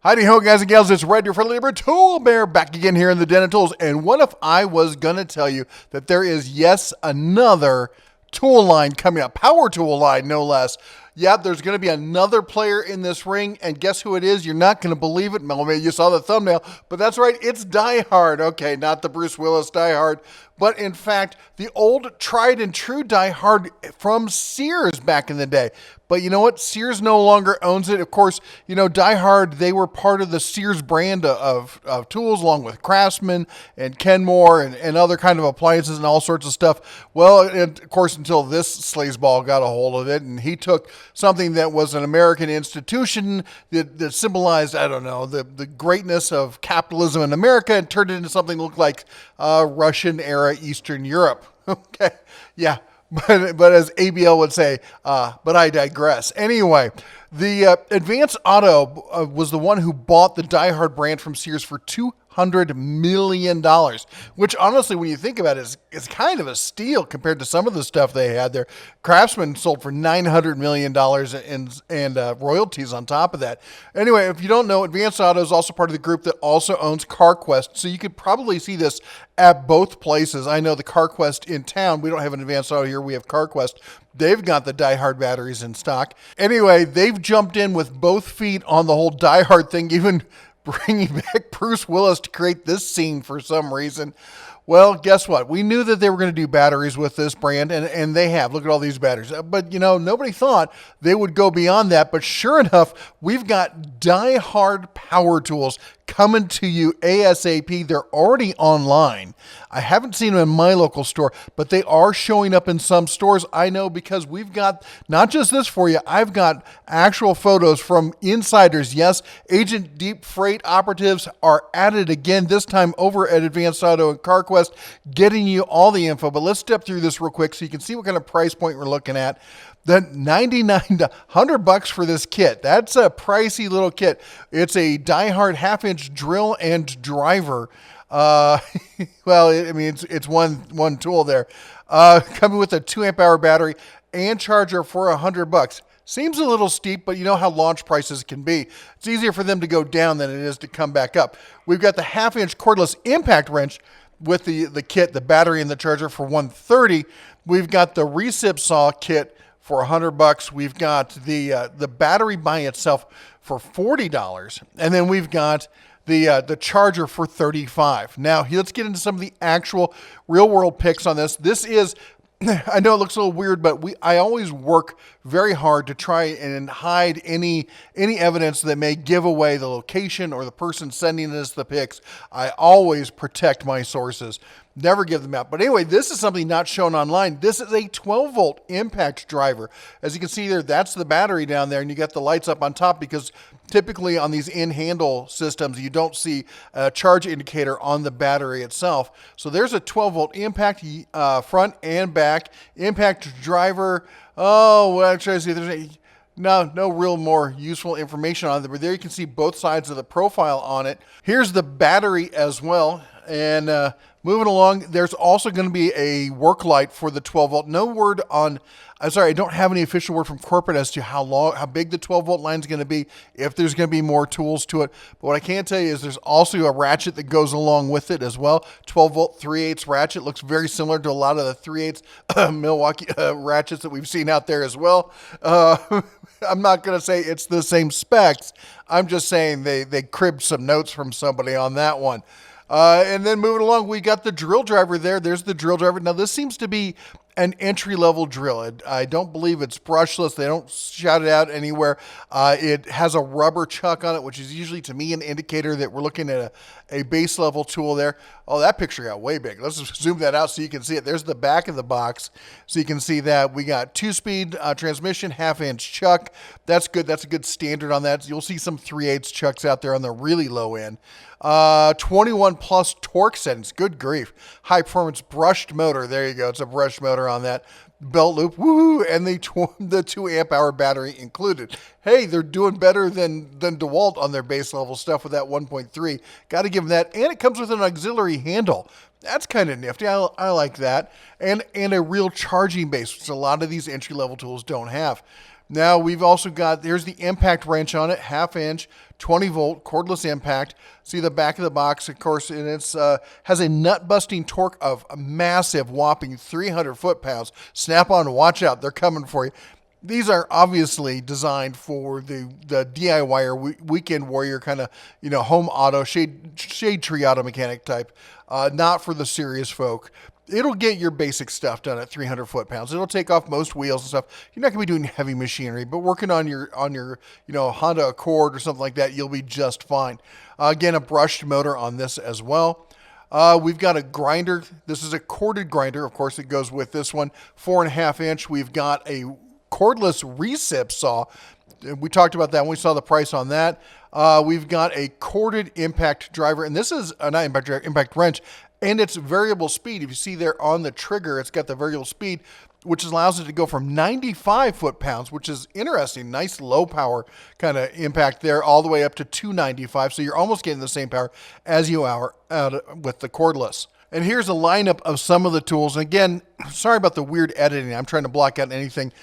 Howdy ho, guys and gals, it's Red, your friendly neighbor Tool Bear, back again here in the Den of Tools. And what if I was going to tell you that there is, yes, another tool line coming up, power tool line, no less. Yeah, there's going to be another player in this ring, and guess who it is? You're not going to believe it. Well, maybe you saw the thumbnail, but that's right, it's DieHard. Okay, not the Bruce Willis DieHard, but in fact, the old tried and true DieHard from Sears back in the day. But you know what? Sears no longer owns it. Of course, you know, DieHard, they were part of the Sears brand of tools, along with Craftsman and Kenmore and other kind of appliances and all sorts of stuff. Well, and of course, until this sleazeball got a hold of it, and he took something that was an American institution that symbolized, I don't know, the greatness of capitalism in America, and turned it into something that looked like Russian-era Eastern Europe. Okay, yeah. But as ABL would say, but I digress. Anyway, the Advance Auto was the one who bought the DieHard brand from Sears for $200 million, which honestly, when you think about it, is kind of a steal compared to some of the stuff they had there. Craftsman sold for $900 million and royalties on top of that. Anyway, if you don't know, Advance Auto is also part of the group that also owns CarQuest, so you could probably see this at both places. I know the CarQuest in town, we don't have an Advance Auto here, we have CarQuest. They've got the DieHard batteries in stock. Anyway, they've jumped in with both feet on the whole DieHard thing, even bringing back Bruce Willis to create this scene for some reason. Well, guess what? We knew that they were going to do batteries with this brand, and they have. Look at all these batteries. But, you know, nobody thought they would go beyond that. But sure enough, we've got DieHard power tools coming to you ASAP. They're already online. I haven't seen them in my local store, but they are showing up in some stores. I know because we've got not just this for you. I've got actual photos from insiders. Yes, Agent Deep Freight operatives are at it again, this time over at Advanced Auto and CarQuest, getting you all the info. But let's step through this real quick so you can see what kind of price point we're looking at. The $99 to $100 for this kit. That's a pricey little kit. It's a DieHard half-inch drill and driver. Well, I mean, it's one tool there. Coming with a 2 amp hour battery and charger for $100. Seems a little steep, but you know how launch prices can be. It's easier for them to go down than it is to come back up. We've got the half-inch cordless impact wrench with the kit, the battery and the charger for $130. We've got the recip saw kit for $100. We've got the battery by itself for $40, and then we've got the charger for $35. Now, let's get into some of the actual real-world pics on this. This is, I know it looks a little weird, but I always work very hard to try and hide any evidence that may give away the location or the person sending us the pics. I always protect my sources. Never give them out. But anyway, this is something not shown online. This is a 12-volt impact driver. As you can see there, that's the battery down there, and you got the lights up on top because typically on these in-handle systems, you don't see a charge indicator on the battery itself. So there's a 12-volt impact front and back. Impact driver. Oh, well, I'm trying to see if there's no real more useful information on it. But there you can see both sides of the profile on it. Here's the battery as well. And moving along, there's also going to be a work light for the 12 volt. No word on, I'm sorry, I don't have any official word from corporate as to how big the 12 volt line is going to be, if there's going to be more tools to it. But what I can tell you is there's also a ratchet that goes along with it as well. 12 volt 3/8 ratchet looks very similar to a lot of the 3/8 Milwaukee ratchets that we've seen out there as well. I'm not going to say it's the same specs. I'm just saying they cribbed some notes from somebody on that one. And then moving along, we got the drill driver there. There's the drill driver. Now, this seems to be an entry-level drill. I don't believe it's brushless. They don't shout it out anywhere. It has a rubber chuck on it, which is usually, to me, an indicator that we're looking at a base-level tool there. Oh, that picture got way big. Let's just zoom that out so you can see it. There's the back of the box, so you can see that. We got 2-speed transmission, half-inch chuck. That's good. That's a good standard on that. You'll see some 3/8 chucks out there on the really low end. 21 plus torque settings. Good grief. High performance brushed motor. There you go. It's a brushed motor on that. Belt loop. Woohoo. And the 2 amp hour battery included. Hey, they're doing better than DeWalt on their base level stuff with that 1.3. Got to give them that. And it comes with an auxiliary handle. That's kind of nifty. I like that. And a real charging base, which a lot of these entry level tools don't have. Now we've also got, there's the impact wrench on it, 1/2 inch, 20 volt, cordless impact. See the back of the box, of course, and it's has a nut busting torque of a massive whopping 300 foot-pounds. Snap-on, watch out, they're coming for you. These are obviously designed for the DIY or weekend warrior kind of, home auto, shade tree auto mechanic type, not for the serious folk. It'll get your basic stuff done at 300 foot-pounds. It'll take off most wheels and stuff. You're not going to be doing heavy machinery, but working on your Honda Accord or something like that, you'll be just fine. Again, a brushed motor on this as well. We've got a grinder. This is a corded grinder. Of course, it goes with this one. 4.5 inch. We've got a cordless recip saw. We talked about that when we saw the price on that. We've got a corded impact driver, and this is not impact wrench, and it's variable speed. If you see there on the trigger, it's got the variable speed, which allows it to go from 95 foot-pounds, which is interesting. Nice low power kind of impact there, all the way up to 295. So you're almost getting the same power as you are out with the cordless. And here's a lineup of some of the tools. And again, sorry about the weird editing. I'm trying to block out anything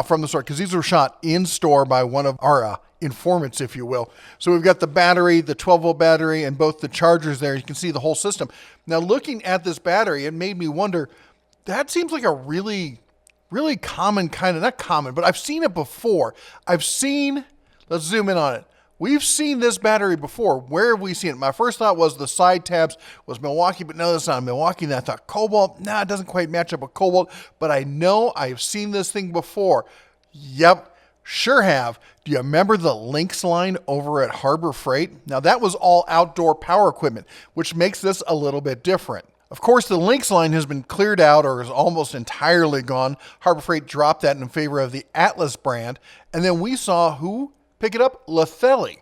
from the store because these were shot in store by one of our informants, if you will. So we've got the battery, the 12-volt battery, and both the chargers there. You can see the whole system. Now, looking at this battery, it made me wonder, that seems like a really common kind of, not common, but I've seen it before. Let's zoom in on it. We've seen this battery before. Where have we seen it? My first thought was the side tabs was Milwaukee, but no, that's not Milwaukee. And I thought Cobalt, it doesn't quite match up with Cobalt, but I know I've seen this thing before. Yep, sure have. Do you remember the Lynx line over at Harbor Freight? Now that was all outdoor power equipment, which makes this a little bit different. Of course, the Lynx line has been cleared out or is almost entirely gone. Harbor Freight dropped that in favor of the Atlas brand. And then we saw who pick it up? Lithelli.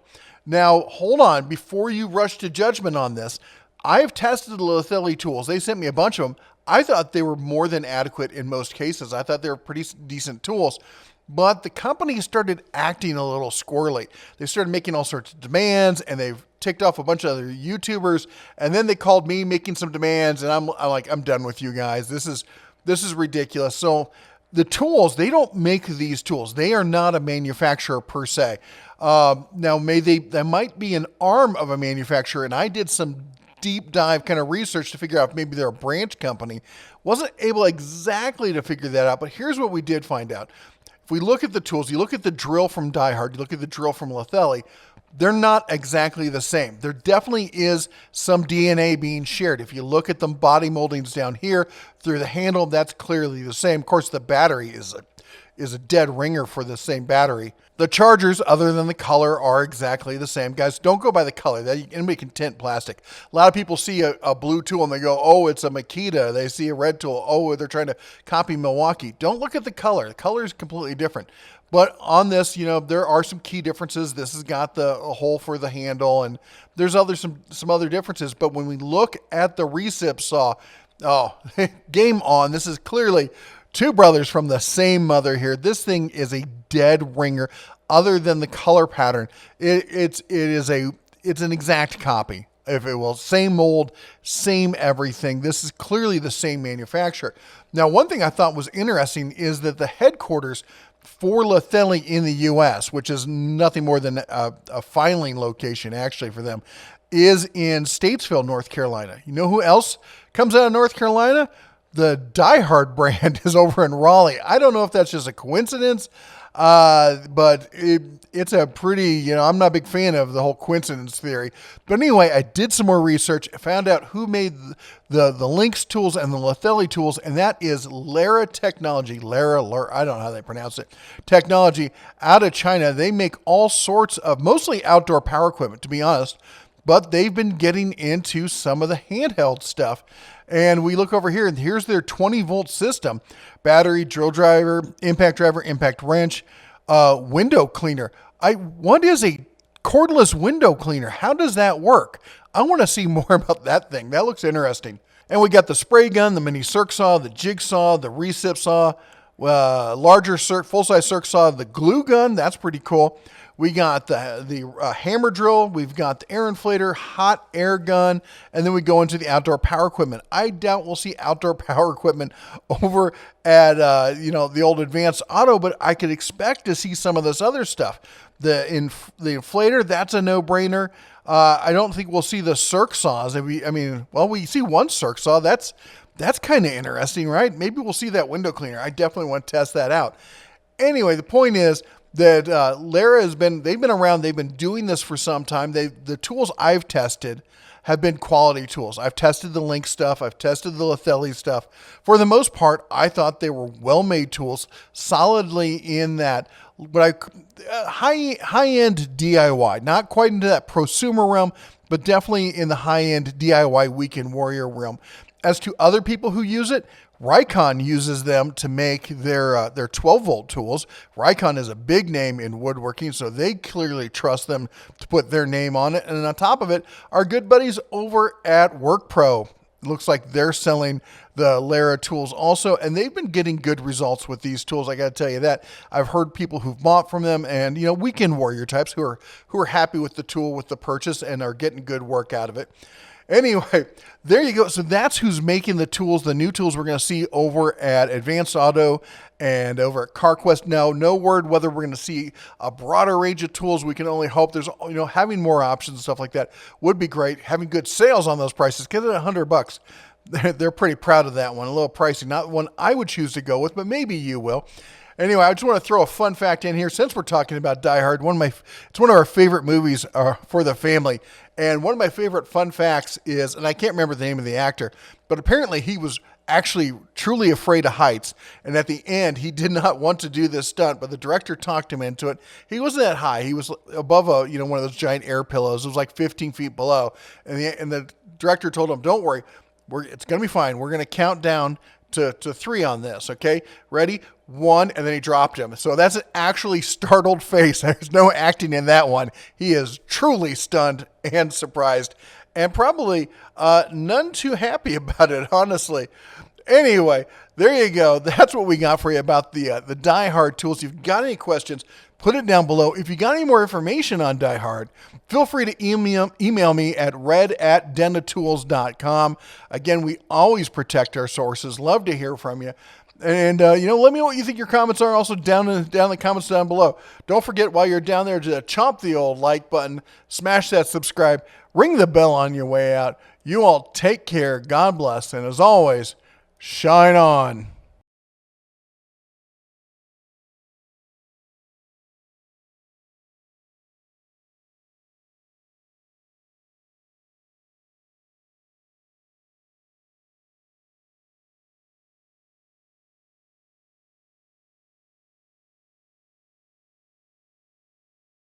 Now, hold on. Before you rush to judgment on this, I've tested the Lithelli tools. They sent me a bunch of them. I thought they were more than adequate in most cases. I thought they were pretty decent tools. But the company started acting a little squirrely. They started making all sorts of demands, and they've ticked off a bunch of other YouTubers. And then they called me making some demands, and I'm like, I'm done with you guys. This is ridiculous. So the tools, they don't make these tools. They are not a manufacturer per se. Now, they might be an arm of a manufacturer, and I did some deep dive kind of research to figure out if maybe they're a branch company. Wasn't able exactly to figure that out, but here's what we did find out. If we look at the tools, you look at the drill from DieHard, you look at the drill from Lithelli, they're not exactly the same. There definitely is some DNA being shared. If you look at the body moldings down here through the handle, that's clearly the same. Of course, the battery is a dead ringer for the same battery. The chargers, other than the color, are exactly the same. Guys, don't go by the color. Anybody can tint plastic. A lot of people see a blue tool and they go, oh, it's a Makita. They see a red tool. Oh, they're trying to copy Milwaukee. Don't look at the color. The color is completely different. But on this, there are some key differences. This has got the hole for the handle, and there's some other differences. But when we look at the recip saw, game on. This is clearly two brothers from the same mother here. This thing is a dead ringer. Other than the color pattern, it's an exact copy, if it will. Same mold, same everything. This is clearly the same manufacturer. Now, one thing I thought was interesting is that the headquarters for Lithelli in the U.S., which is nothing more than a filing location actually for them, is in Statesville, North Carolina. You know who else comes out of North Carolina? The DieHard brand is over in Raleigh. I don't know if that's just a coincidence, but it's a pretty, I'm not a big fan of the whole coincidence theory. But anyway, I did some more research, found out who made the Lynx tools and the Lithelli tools, and that is Lart Technology. Lart, I don't know how they pronounce it. Technology out of China. They make all sorts of, mostly outdoor power equipment, to be honest, but they've been getting into some of the handheld stuff. And we look over here, and here's their 20-volt system. Battery, drill driver, impact wrench, window cleaner. What is a cordless window cleaner? How does that work? I want to see more about that thing. That looks interesting. And we got the spray gun, the mini circ saw, the jigsaw, the recip saw, larger full-size circ saw, the glue gun. That's pretty cool. We got the hammer drill. We've got the air inflator, hot air gun, and then we go into the outdoor power equipment. I doubt we'll see outdoor power equipment over at the old Advanced Auto, but I could expect to see some of this other stuff. The inflator, that's a no-brainer. I don't think we'll see the circ saws. We see one circ saw. That's kind of interesting, right? Maybe we'll see that window cleaner. I definitely want to test that out. Anyway, the point is that Lara they've been around. They've been doing this for some time. The tools I've tested have been quality tools. I've tested the Link stuff. I've tested the Lethelli stuff. For the most part, I thought they were well-made tools, solidly in that high-end DIY, not quite into that prosumer realm, but definitely in the high-end DIY weekend warrior realm. As to other people who use it, Rikon uses them to make their 12-volt tools. Rikon is a big name in woodworking, so they clearly trust them to put their name on it. And on top of it, our good buddies over at WorkPro, looks like they're selling the Lara tools also, and they've been getting good results with these tools. I got to tell you that. I've heard people who've bought from them, and weekend warrior types who are happy with the tool, with the purchase, and are getting good work out of it. Anyway, there you go. So that's who's making the tools, the new tools we're going to see over at Advanced Auto and over at CarQuest. Now, no word whether we're going to see a broader range of tools. We can only hope. There's, having more options and stuff like that would be great. Having good sales on those prices, get it $100. They're pretty proud of that one. A little pricey, not one I would choose to go with, but maybe you will. Anyway, I just want to throw a fun fact in here. Since we're talking about DieHard, it's one of our favorite movies for the family. And one of my favorite fun facts is, and I can't remember the name of the actor, but apparently he was actually truly afraid of heights. And at the end, he did not want to do this stunt, but the director talked him into it. He wasn't that high. He was above one of those giant air pillows. It was like 15 feet below. And the director told him, "Don't worry, it's going to be fine. We're going to count down to 3 on this, okay? Ready? 1," and then he dropped him. So that's an actually startled face. There's no acting in that one. He is truly stunned and surprised, and probably none too happy about it, honestly. Anyway, there you go. That's what we got for you about the DieHard tools. If you've got any questions, put it down below. If you got any more information on DieHard, feel free to email me at red@dentatools.com. Again, we always protect our sources. Love to hear from you. And, let me know what you think your comments are also down in the comments down below. Don't forget, while you're down there, to chomp the old like button, smash that subscribe, ring the bell on your way out. You all take care. God bless. And as always, shine on.